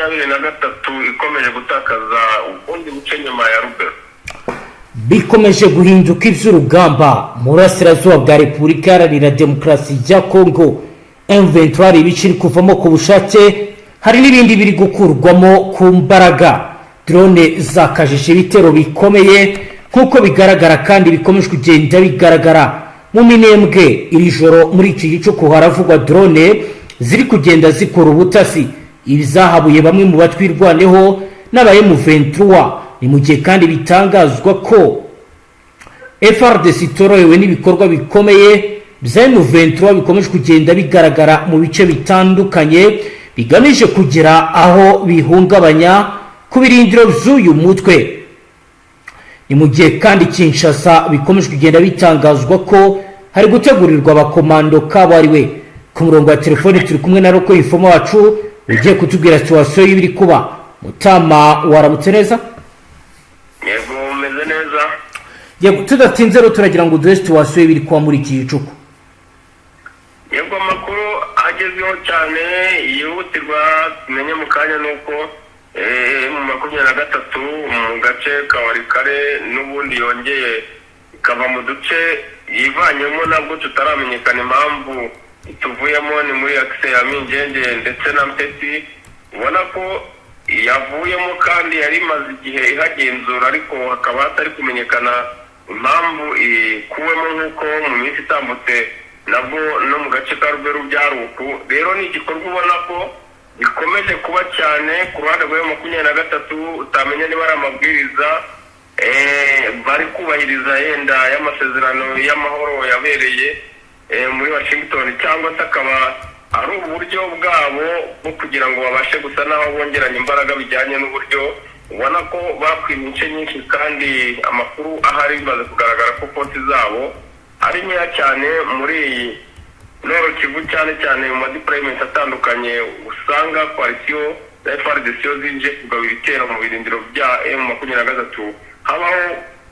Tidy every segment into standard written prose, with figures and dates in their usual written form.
M23 ikomeje gutakaza ubundi buce nyuma ya Rubero. Bikomeje guhinduka ivy'urugamba mu burasirazuba bwa Repubulika Iharanira Demokarasi ya Kongo. M23 ibiciri kuvamo ku bushake, hari n'ibindi biri gukurwamo ku mbaraga. Drone zakajije ibitero bikomeye nkuko bigaragara kandi bikomeje kugenda bigaragara mu minembwe. Iri joro muri iki gicuku haravugwa drone ziri kugenda zikora ubutasi, ibizahabuye bamwe mu batwirwaneho n'aba M23. Ni mu gihe kandi bitangazwa ko FARDC itorohewe n'ibikorwa bikomeye bya M23 bikomeje kugenda bigaragara mu bice bitandukanye bigamije kugera aho bihungabanya ku birindiro by'uyu mutwe. Ni mu gihe kandi Kinshasa bikomeje kugenda bitangazwa ko hari gutegurirwa abakomando kabariwe. Ku murongo wa telefone turi kumwe na Roko Informo wacu ugiye kutubwira situation y'ibiri kuba. Mutama waramutse neza? Yego meze neza. Yego tudatinze rero turagira ngo duhe situation y'ibiri kuba muri iki gicuku. Yego amakuru agezweho cyane yihutirwa tumenye mu kanya nuko mu 23 mu gace ka Warikare n'ubundi yongeye ikava mu duce yivanyemo nabwo tutaramenyekana impamvu ituvuyemo. Ni muri akse ya Minjenge ndetse na Mpeti, ubona ko yavuyemo kandi yari maze igihe ihagenzura ariko hakaba hatari kumenyekana impamvu ikuwemo nk'uko mu minsi itambutse nabwo no mu gace ka Rubero byaruku. Rero ni igikorwa ubona ko gikomeje kuba cyane ku ruhande rwa M23, utamenya niba ari amabwiriza bari kubahiriza yenda y'amasezerano y'amahoro yabereye muri Washington, cyangwa se akaba ari uburyo bwabo bwo kugira ngo babashe gusa naho bongeranya imbaraga bijyanye n'uburyo ubona ko bakwimye ince nyinshi kandi amakuru ahari bimaze kugaragara ko konti zabo ari nkeya cyane muri Nord Kivu, cyane cyane mu deployment atandukanye usanga coalition ya FARDC zinje kugaba ibitero mu birindiro bya M23 habaho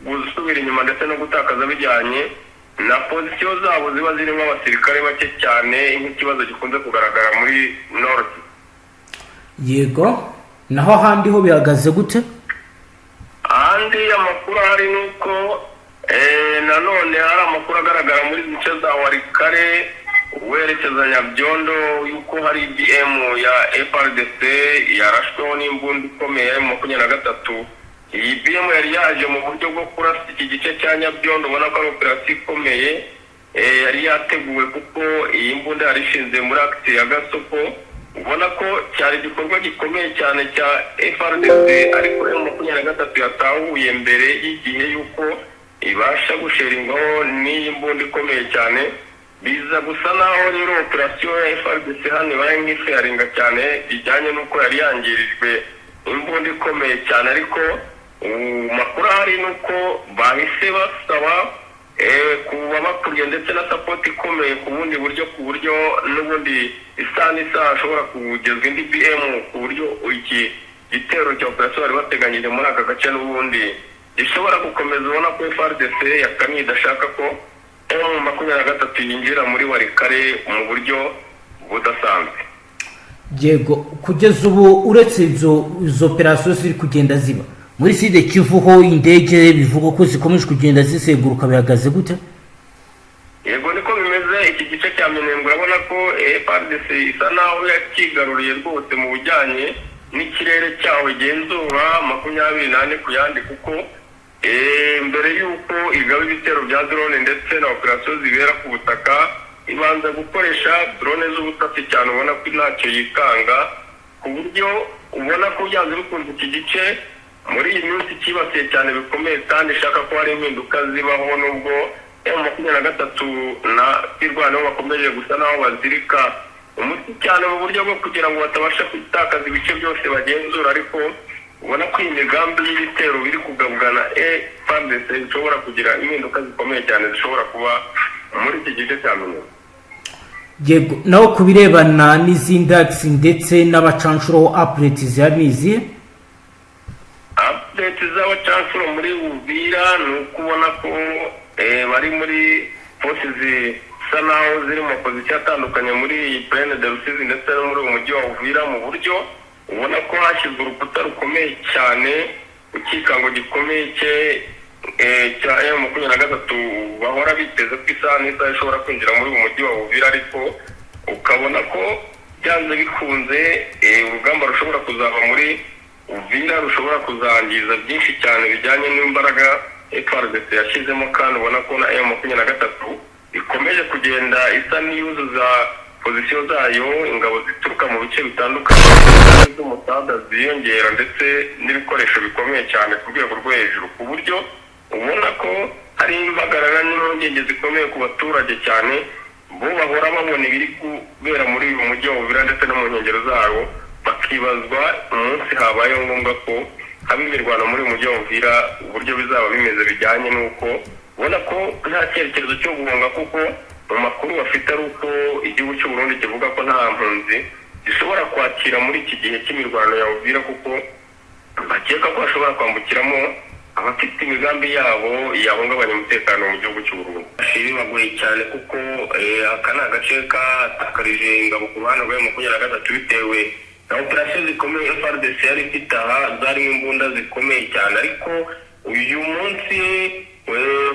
gusubira inyuma ndetse no gutakaza bijyanye na position zabo ziba zirimo abasirikare bake cyane nk'ikibazo gikunze kugaragara muri Nord. Yego, naho handi ho bihagaze gute? Andi amakuru hari nuko nanone hari amakuru agaragara muri zice za Warikare werekeza Nyabyondo yuko hari BM ya FARDC yarashweho n'imbunda ikomeye ya M23. Iyi BM yari yaje mu buryo bwo kurasa iki gice cya Nyabyondo, ubona ko ari operasiyo ikomeye yari yateguwe kuko iyi mbunda yari ishinze muri akiti ya Gasoko. Ubona ko cyari igikorwa gikomeye cyane cya FARDC ariko M23 yatahuye mbere y'igihe yuko ibasha gusheringwaho n'iyi mbunda ikomeye cyane. Biza gusa naho rero operasiyo ya FARDC hano ibaye nk'ifaringa cyane bijyanye n'uko yari yangirijwe imbunda ikomeye cyane, ariko makuru ahari nuko bahise basaba kuba bakuriye ndetse na support ikomeye ku bundi buryo, ku buryo n'ubundi isa ashobora kugezwa indi BM ku buryo iki gitero cya operasiyo bari bateganyije muri aka gace n'ubundi gishobora gukomeza. Ubona ko FARDC yakamye idashaka ko M23 yinjira muri Warikare mu buryo budasanzwe. Yego, kugeza ubu uretse izo operasiyo ziri kugenda ziba muri Sud Kivu ho indege bivugwa ko zikomeje kugenda ziseguruka, bihagaze gute? Yego niko bimeze. Iki gice cya Minembwe urabona ko FARDC isa naho yakigaruriye rwose mu bujyanye n'ikirere cyaho igenzura 24 ku yandi, kuko mbere yuko igaba ibitero bya drone ndetse na operasiyo zibera ku butaka ibanza gukoresha drone z'ubutasi cyane, ubona ko ntacyo yikanga, ku buryo ubona ko byanze bikunze iki gice muri iyi minsi kibasiye cyane bikomeye kandi ishaka ko hari impinduka zibaho, nubwo M23 na irwanaho bakomeje gusa naho bazirika umuti cyane mu buryo bwo kugira ngo batabasha gutakaza ibice byose bagenzura, ariko ubona ko iyi migambi y'ibitero biri kugabugana FARDC ishobora kugira impinduka zikomeye cyane zishobora kuba muri iki gice cya Minembwe. Yego, naho kubirebana n'izindi aksi ndetse n'abacanshuro update z'abizi update z'abacanshuro muri Uvira ni ukubona ko bari muri forces zisa naho ziri mu position atandukanye muri Plaine de Rusizi ndetse no muri umujyi wa Uvira, mu buryo ubona ko hashyizwe urukuta rukomeye cyane, ikikango gikomeye cya M23 bahora biteze ko isaha n'isaha ishobora kwinjira muri uyu mujyi wa Uvira, ariko ukabona ko byanze bikunze urugamba rushobora kuzava muri Uvira rushobora kuzangiza byinshi cyane bijyanye n'imbaraga FARDC yashyizemo, kandi ubona ko na M23 ikomeje kugenda isa n'iyuzuza pozisiyo zayo, ingabo zituruka mu bice bitandukanye z'umusaza ziyongera ndetse n'ibikoresho bikomeye cyane ku rwego rwo hejuru, ku buryo ubona ko hari impagarara n'impungenge zikomeye ku baturage cyane, bo bahora babona ibiri kubera muri uyu mujyi wa Uvira ndetse no mu nkengero zawo, bakibazwa umunsi habaye ngombwa ko haba imirwano muri uyu mujyi wa Uvira uburyo bizaba bimeze, bijyanye n'uko ubona ko nta cyerekezo cyo guhunga, kuko mu makuru bafite ari uko igihugu cy'u Burundi kivuga ko nta mpunzi zishobora kwakira muri iki gihe cy'imirwano ya Uvira, kuko bakeka ko hashobora kwambukiramo abafite imigambi yabo yahungabanya umutekano mu gihugu cy'u Burundi. Bibagoye cyane kuko aka ni agace katakarije ingabo ku ruhande rwa M23 bitewe na operasiyo zikomeye FARDC yari ifite aha, zarimo imbunda zikomeye cyane, ariko uyu munsi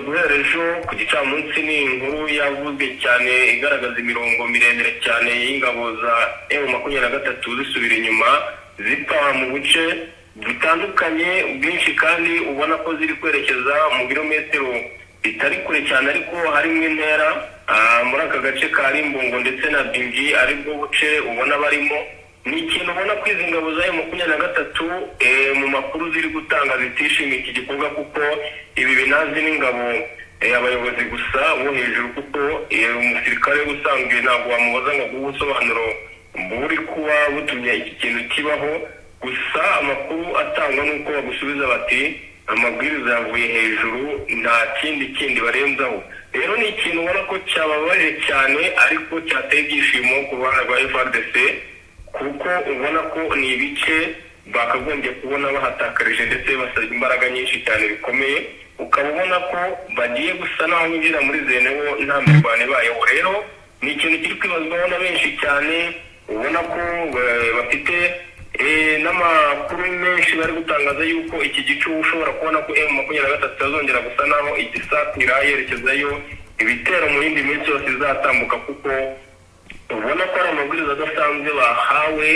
guhera ejo ku gicamunsi ni inkuru yavuzwe cyane igaragaza imirongo miremire cyane y'ingabo za M23 zisubira inyuma zipfa mu buce bitandukanye bwinshi, kandi ubona ko ziri kwerekeza mu birometero bitari kure cyane, ariko harimo intera muri aka gace ka Rimbongo ndetse na Bingi aribwo buce ubona barimo. Ni ikintu ubona ko izi ngabo za M23 mu makuru ziri gutanga zitishimiye iki gikorwa, kuko ibi binazi n'ingabo abayobozi gusa bo hejuru, kuko umusirikare usanzwe ntabwo wamubaza ngo guha ubusobanuro buri kuba butumye iki kintu kibaho, gusa amakuru atangwa n'uko bagusubiza bati amabwiriza yavuye hejuru, nta kindi barenzaho. Rero ni ikintu ubona ko cyababaje cyane, ariko cyateye ibyishimo ku ruhande rwa FARDC, kuko ubona ko ni ibice bakagombye kubona bahatakarije ndetse basabye imbaraga nyinshi cyane bikomeye, ukaba ubona ko bagiye gusa naho binjira muri zenewo nta mirwano ibayeho. Rero ni ikintu kiri kwibazwaho na benshi cyane, ubona ko bafite n'amakuru menshi bari gutangaza yuko iki gice ushobora kubona ko M23 azongera gusa naho igisatira yerekezayo ibitero mu yindi minsi yose izatambuka, kuko ubona ko ari amabwiriza adasanzwe bahawe,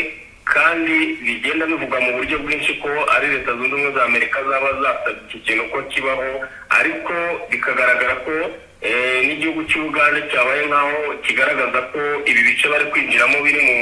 kandi bigenda bivuga mu buryo bwinshi ko ari Leta Zunze Ubumwe za Amerika zaba zasabye iki kintu ko kibaho, ariko bikagaragara ko n'igihugu cy'Uganda cyabaye nkaho kigaragaza ko ibi bice bari kwinjiramo biri mu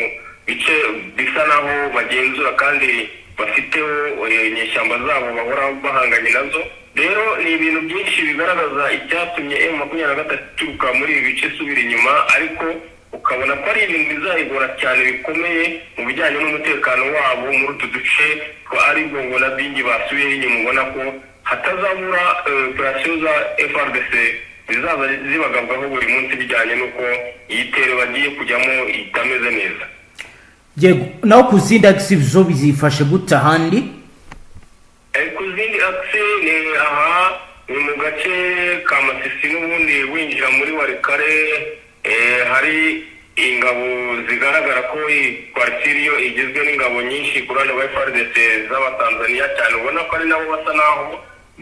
bice bisa naho bagenzura kandi bafiteho inyeshyamba zabo bahora bahanganye nazo. Rero ni ibintu byinshi bigaragaza icyatumye M23 ituruka muri ibi bice isubira inyuma, ariko ukabona ko ari ibintu bizayigora cyane bikomeye mu bijyanye n'umutekano wabo muri utu duce twa Rimbongo na Bingi basubiye inyuma. Ubona ko hatazabura operasiyo za FARDC zizaba zibagabwaho buri munsi bijyanye n'uko iyi tere bagiye kujyamo itameze neza. Yego, naho ku zindi agisi zo bizifashe gute ahandi? Ku zindi agisi ni aha ni mu gace ka Masisi n'ubundi winjira muri Warikare, hari ingabo zigaragara ko kwartiriyo igizwe n'ingabo nyinshi ku ruhande rwa FARDC z'Abatanzania cyane, ubona ko ari nabo basa naho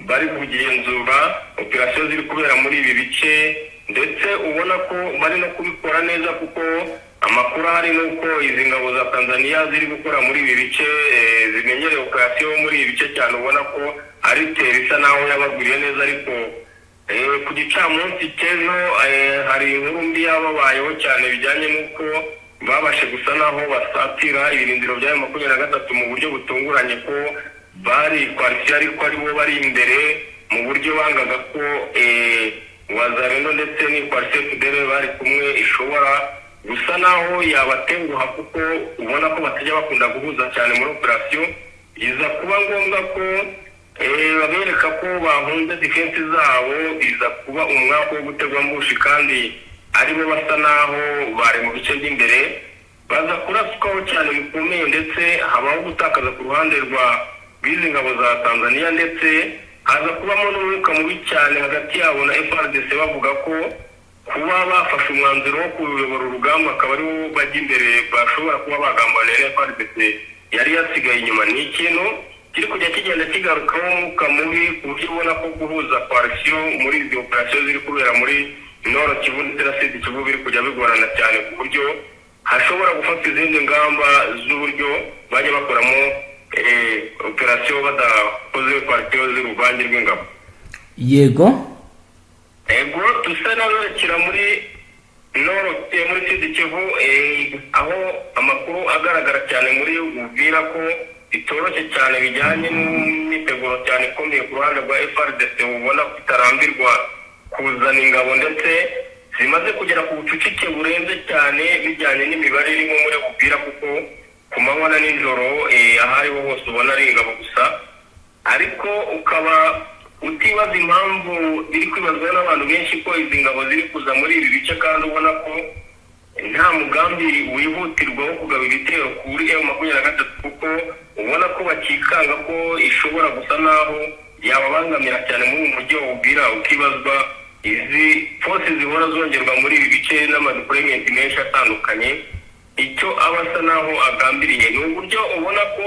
bari kugenzura operasiyo ziri kubera muri ibi bice, ndetse ubona ko bari no kubikora neza, kuko amakuru ahari ni uko izi ngabo za Tanzania ziri gukora muri ibi bice zimenyereye operasiyo muri ibi bice cyane, ubona ko ari teri isa naho yabagwiriye neza. Ariko ku gicamunsi cy'ejo hari inkuru mbi yababayeho cyane bijyanye n'uko babashe gusa naho basatira ibirindiro bya M23 mu buryo butunguranye, ko bari kwarisiye ariko ari bo bari imbere, mu buryo bangaga ko Wazarendo ndetse n'ikwarisiye Fidele bari kumwe ishobora gusa naho yabatenguha, kuko ubona ko batajya bakunda guhuza cyane muri operasiyo. Iza kuba ngombwa ko babereka ko bahunze defense zabo, iza kuba umwaka wo gutegwa mbushi, kandi aribo basa naho bari mu bice by'imbere, baza kuraswaho cyane bikomeye, ndetse habaho gutakaza ku ruhande rw'izi ngabo za Tanzania, ndetse haza kubamo n'umwuka mubi cyane hagati yabo na FARDC, bavuga ko kuba bafashe umwanzuro wo kuyobora urugamba akaba aribo bajya imbere bashobora kuba bagambanira FARDC yari yasigaye inyuma. Ni ikintu kiri kujya kigenda kigarukaho umwuka mubi ku buryo ubona ko guhuza coalition muri izi operation ziri kubera muri Nord Kivu ndetse na Sud Kivu biri kujya bigorana cyane ku buryo hashobora gufata izindi ngamba z'uburyo bajya bakoramo operation badakoze coalition z'uruvange rw'ingabo. Yego dusa n'aberekera muri muri Sud Kivu, aho amakuru agaragara cyane muri Uvira ko bitoroshye cyane bijyanye n'imyiteguro cyane ikomeye ku ruhande rwa FARDC, ubona ko itarambirwa kuzana ingabo ndetse zimaze kugera ku bucucike burenze cyane bijyanye n'imibare irimo muri Uvira, kuko ku manywa na nijoro ahariho hose ubona ari ingabo gusa, ariko ukaba utibaza impamvu iri kwibazwa n'abantu benshi ko izi ngabo ziri kuza muri ibi bice kandi ubona ko nta mugambi wihutirwa wo kugaba ibitero kuri M23, kuko ubona ko bakikanga ko ishobora gusa naho yababangamira cyane muri uyu mujyi wa Uvira. Ukibazwa izi force zihora zongerwa muri ibi bice n'amadeployment menshi atandukanye, icyo abasa naho agambiriye ni uburyo ubona ko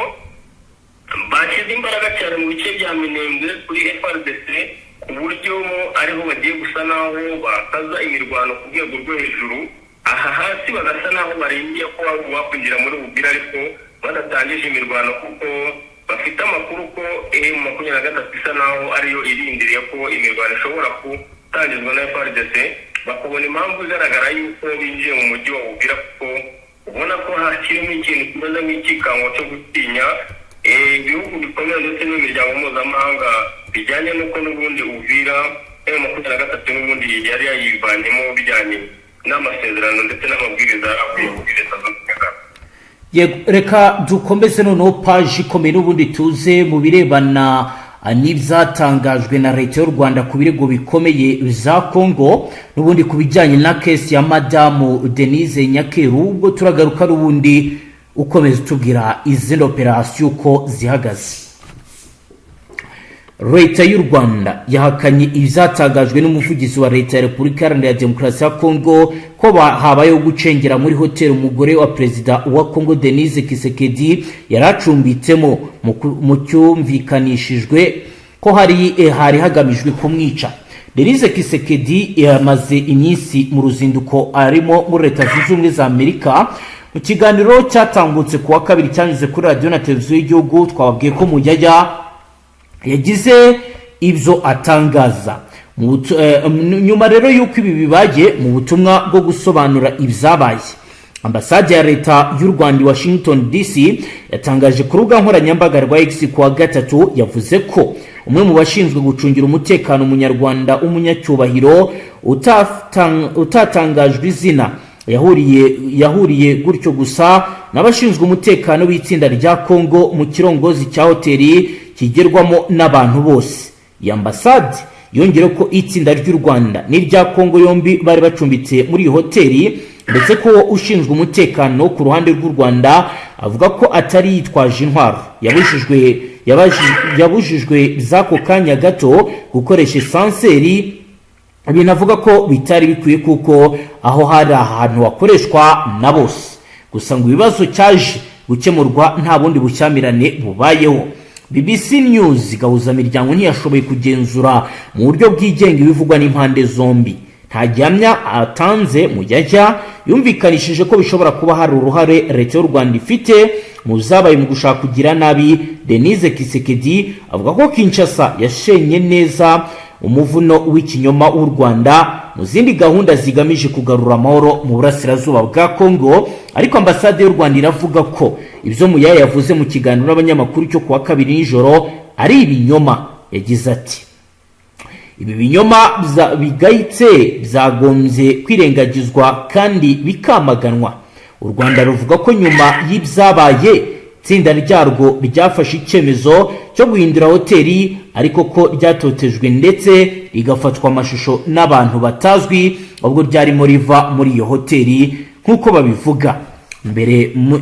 bashyize imbaraga cyane mu bice bya Minembwe kuri FARDC, ku buryo ariho bagiye gusa naho bakaza imirwano ku rwego rwo hejuru. Aha hasi bagasa naho barengeye ko bakwinjira muri Uvira ariko badatangije imirwano, kuko bafite amakuru ko M23 isa naho ariyo irindiriye ko imirwano ishobora gutangizwa na FARDC, bakabona impamvu igaragara yuko binjiye mu mujyi wa Uvira, kuko ubona ko hakirimo ikintu kimeze nk'ikikango cyo gutinya ibihugu bikomeye ndetse n'imiryango mpuzamahanga, bijyanye n'uko n'ubundi Uvira M23 n'ubundi yari yayivanyemo bijyanye n'amasezerano ndetse n'amabwiriza yavuye muri Leta Zunze Ubumwe. Reka dukomeze noneho paji ikomeye n'ubundi tuze mu birebana n'ibyatangajwe na leta y'u Rwanda ku birego bikomeye za Congo, n'ubundi ku bijyanye na kesi ya Madamu Denise Nyakeru. Ubwo turagaruka n'ubundi ukomeza tubwira izindi operasiyo uko zihagaze. Leta y'u Rwanda yahakanye ibyatangajwe n'umuvugizi wa leta ya Repubulika Iharanira Demokarasi ya Congo ko habayeho gucengera muri hoteli umugore wa perezida wa Congo Denise Kisekedi yaracumbitsemo mu cyumvikanishijwe ko hari hagamijwe kumwica. Denise Kisekedi yamaze iminsi mu ruzinduko arimo muri Leta Zunze Ubumwe za Amerika. Mu kiganiro cyatambutse ku wa kabiri cyanyuze kuri radio na televiziyo y'igihugu, twababwiye ko Mujyajya yagize ibyo atangaza. Nyuma rero y'uko ibi bibaye, mu butumwa bwo gusobanura ibyabaye, ambasade ya leta y'u Rwanda i Washington DC yatangaje ku rubuga nkoranyambaga rwa X ku wa gatatu, yavuze ko umwe mu bashinzwe gucungira umutekano umunyarwanda w'umunyacyubahiro utatangajwe izina yahuriye gutyo gusa n'abashinzwe umutekano w'itsinda rya Congo mu kirongozi cya hoteli kigerwamo n'abantu bose. Iyi ambasade yongera ko itsinda ry'u Rwanda n'irya Congo yombi bari bacumbitse muri iyi hoteli, ndetse ko ushinzwe umutekano ku ruhande rw'u Rwanda avuga ko atari yitwaje intwaro, yabujijwe z'ako kanya gato gukoresha esanseri. Ibintu avuga ko bitari bikwiye kuko aho hari ahantu hakoreshwa na bose. Gusa ngo ibibazo cyaje gukemurwa nta bundi bushyamirane bubayeho. BBC News gahuza miryango ntiyashoboye kugenzura mu buryo bwigenga ibivugwa n'impande zombi. Nta gihamya atanze Mujyajya yumvikanishije ko bishobora kuba hari uruhare leta y'u Rwanda ifite mu zabaye mu gushaka kugira nabi Denise Kisekedi. Avuga ko Kinshasa yashenye neza umuvuno w'ikinyoma w'u Rwanda mu zindi gahunda zigamije kugarura amahoro mu burasirazuba bwa Congo. Ariko ambasade y'u Rwanda iravuga ko ibyo Mujyajya yavuze mu kiganiro n'abanyamakuru cyo kuwa kabiri nijoro ari ibinyoma. Yagize ati, ibi binyoma bigayitse byagombye kwirengagizwa kandi bikamaganwa. U Rwanda ruvuga ko nyuma y'ibyabaye itsinda ryarwo ryafashe icyemezo cyo guhindura hoteli, ariko ko ryatotejwe ndetse rigafatwa amashusho n'abantu batazwi ubwo ryarimo riva muri iyo hoteli nk'uko babivuga.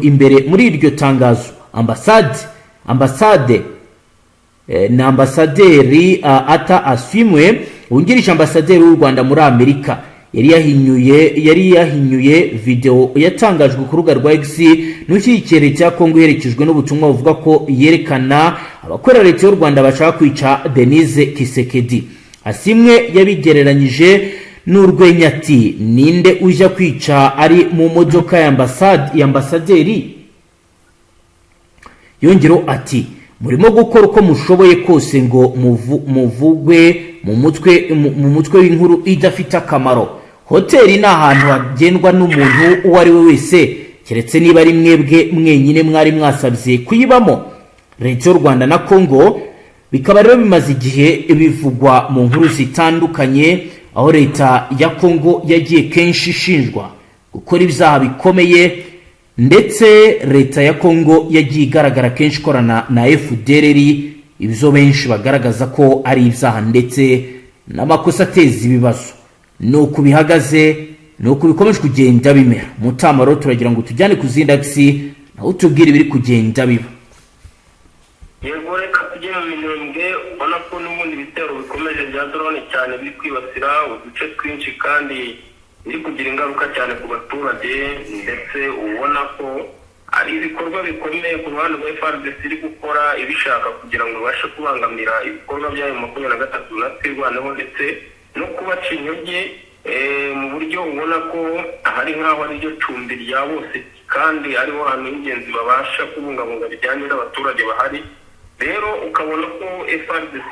Imbere muri iryo tangazo ambasade na ambasaderi Ata Aswimwe wungirije ambasaderi w'u Rwanda muri Amerika yari yahinyuye video yatangajwe ku rubuga rwa X n'ushyigikira leta ya Kongo iherekejwe n'ubutumwa buvuga ko yerekana abakorera leta y'u Rwanda bashaka kwica Denise Kisekedi. Asimwe yabigereranyije n'urwenya ati ninde ujya kwica ari mu modoka ya ambasaderi. Yongero ati murimo gukora uko mushoboye kose ngo muvugwe mu mutwe w'inkuru idafite akamaro. Hoteli ni ahantu hagendwa n'umuntu uwo ari we wese keretse niba ari mwebwe mwenyine mwari mwasabye kuyibamo. Leta y'u Rwanda na Kongo bikaba rero bimaze igihe bivugwa mu nkuru zitandukanye, aho leta ya Kongo yagiye kenshi ishinjwa gukora ibyaha bikomeye, ndetse leta ya Kongo yagiye igaragara kenshi ikorana na FDLR, ibyo benshi bagaragaza ko ari ibyaha ndetse n'amakosa ateza ibibazo. Nuko bihagaze, nuko bikomeje kugenda bimera. Mutamaro turagira ngo tujyane ku zindi aksi naho tubwire ibiri kugenda biba. Yego, reka tujye mu Minembwe. Ubona ko n'ubundi ibitero bikomeje bya drone cyane biri kwibasira uduce twinshi kandi biri kugira ingaruka cyane ku baturage, ndetse ubona ko ari ibikorwa bikomeye ku ruhande rwa FARDC iri gukora ibishaka kugira ngo ibashe kubangamira ibikorwa byayo 23 na twirwaneho, ndetse no kubaca intege mu buryo ubona ko hari nk'aho ari ryo cumbi rya bose kandi ariho hantu h'ingenzi babasha kubungabunga bijyanye n'abaturage bahari. Rero ukabona ko FARDC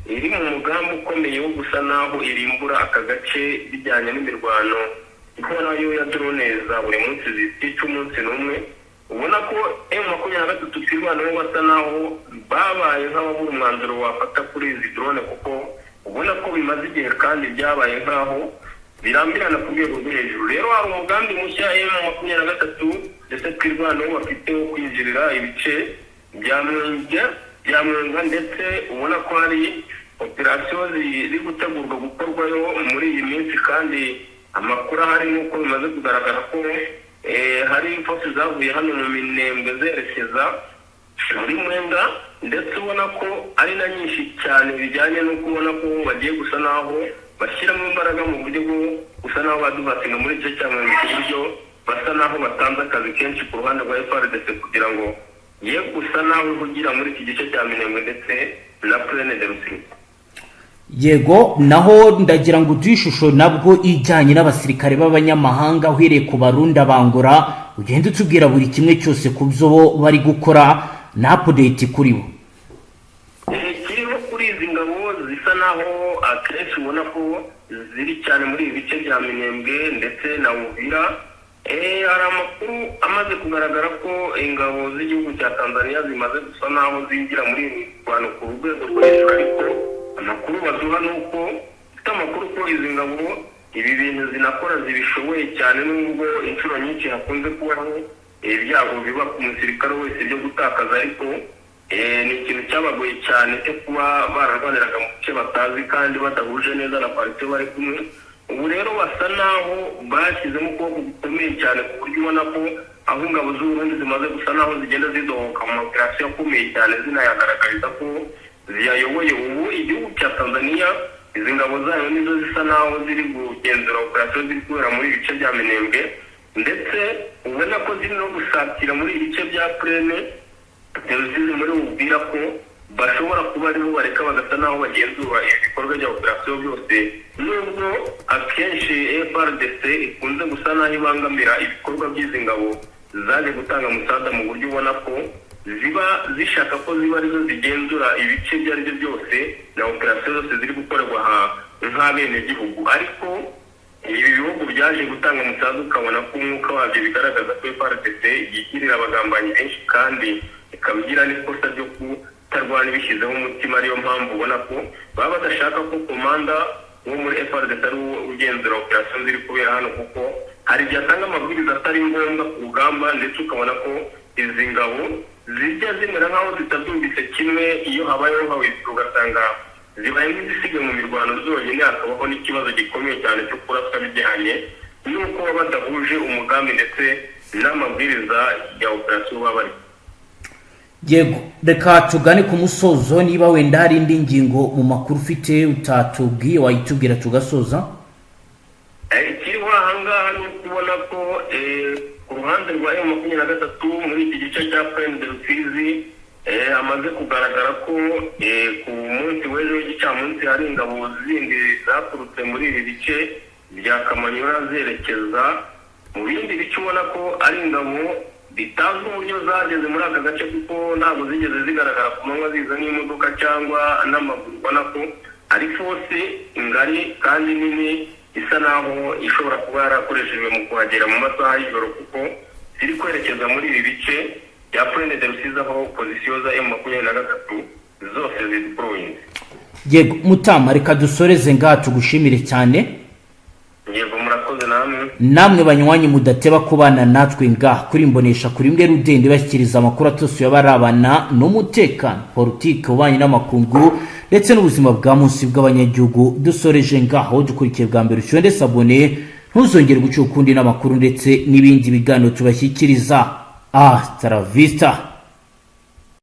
iri mu mugambi ukomeye wo gusa naho irimbura aka gace bijyanye n'imirwano ihorayo ya drone za buri munsi zitica umunsi n'umwe. Ubona ko M23 twirwanaho basa naho babaye nk'ababura umwanzuro wafata kuri izi drone, kuko ubona ko bimaze igihe kandi byabaye nk'aho birambirana ku rwego rwo hejuru. Rero hari umugambi mushya M23 ndetse twirwanaho bafite wo kwinjirira ibice bya Mwenga, ndetse ubona ko hari operasiyo ziri gutegurwa gukorwayo muri iyi minsi, kandi amakuru ahari nuko bimaze kugaragara ko hari force zavuye hano mu Minembwe zerekeza muri Mwenga, ndetse ubona ko ari na nyinshi cyane bijyanye no kubona ko bagiye gusa naho bashyiramo imbaraga mu buryo bwo gusa naho badubatinga muri icyo cyangwa mu buryo basa naho batanze akazi kenshi ku ruhande rwa FARDC kugira ngo ye gusa naho ihugira muri iki gice cya Minembwe ndetse na Plaine de Rusizi. Yego, naho ndagira ngo duishusho nabwo ijyanye n'abasirikare b'abanyamahanga uhereye ku Barundi Bangora, ugende tubwira buri kimwe cyose ku byo bo bari gukora na update kuri bo. Kiriho kuri izi ngabo zisa naho akenshi ubona ko ziri cyane muri ibi bice bya Minembwe ndetse na Uvira. Hari amakuru amaze kugaragara ko ingabo z'igihugu cya Tanzania zimaze gusa naho zinjira muri rwano ku rwego rwo hejuru, ariko amakuru baduha nuko ufite amakuru ko izi ngabo ibi bintu zinakora zibishoboye cyane, nubwo inshuro nyinshi hakunze kubaho ibyago biba ku musirikare wese byo gutakaza, ariko ni ikintu cyabagoye cyane cyo kuba bararwaniraga mu bice batazi kandi badahuje neza na parite bari kumwe. Ubu rero basa naho bashyizemo ukuboko gukomeye cyane ku buryo ubona ko aho ingabo z'Uburundi zimaze gusa naho zigenda zidohoka mu operasiyo akomeye cyane zinayagaragariza ko ziyayoboye. Ubu igihugu cya Tanzania izi ngabo zayo nizo zisa naho ziri kugenzura operasiyo ziri kubera muri ibice bya Minembwe, ndetse ubona ko ziri no gusatira muri ibice bya Plaine de Rusizi muri Uvira, ko bashobora kuba ariho bareka bagasa naho bagenzura ibikorwa bya operasiyo byose, nubwo akenshi FARDC ikunze gusa naho ibangamira ibikorwa by'izi ngabo zaje gutanga musada, mu buryo ubona ko ziba zishaka ko ziba arizo zigenzura ibice ibyo ari byo byose na operasiyo zose ziri gukorerwa nk'abene gihugu. Ariko ibi bihugu byaje gutanga musada ukabona ko umwuka wabyo bigaragaza ko FARDC yigirira abagambanyi benshi kandi ikabigira n'ikosa ryo kutarwana ibishyizeho umutima. Ariyo mpamvu ubona ko baba badashaka ko komanda wo muri FARDC ari ugenzura operasiyo ziri kubera hano, kuko hari igihe atanga amabwiriza atari ngombwa ku rugamba, ndetse ukabona ko izi ngabo zijya zimera nk'aho zitabyumvise kimwe. Iyo habayeho nka wese ugasanga zibaye nk'izisigaye mu mirwano zonyine, hakabaho n'ikibazo gikomeye cyane cyo kuraswa bijyanye n'uko baba badahuje umugambi ndetse n'amabwiriza ya operasiyo baba bari. Yego, reka tugane ku musozo. Niba wenda hari indi ngingo mu makuru ufite utatubwiye wayitubwira tugasoza. ruhande rwa M23 muri iki gice cya Plaine de Rusizi amaze kugaragara ko ku munsi w'ejo w'igicamunsi hari ingabo zindi zaturutse muri ibi bice bya Kamanyura zerekeza mu bindi bice, ubona ko ari ingabo bitazwi uburyo zageze muri aka gace kuko ntabwo zigeze zigaragara ku manywa ziza n'imodoka cyangwa n'amaguru, ubona ko ari force ngari kandi nini isa naho ishobora kuba yarakoreshejwe mu kuhagera mu masaha y'ijoro kuko ziri kwerekeza muri ibi bice bya Plaine de Rusizi aho pozisiyo za M23 zose zideployinze. Yego Mutama, reka dusoreze ngaha tugushimire cyane. Yego murakoze namwe banywanyi mudateba kubana natwe ngaha kuri Imbonesha kuri Mbwe Rudende bashyikiriza amakuru atosuye abarabana n'umutekano, politike, ububanyi n'amakungu ndetse n'ubuzima bwa munsi bw'abanyagihugu. Dusoreje ngaho dukurikiye bwa mbere ushonde sabone, ntuzongere guca ukundi n'amakuru ndetse n'ibindi biganiro tubashyikiriza. Hasta la vista.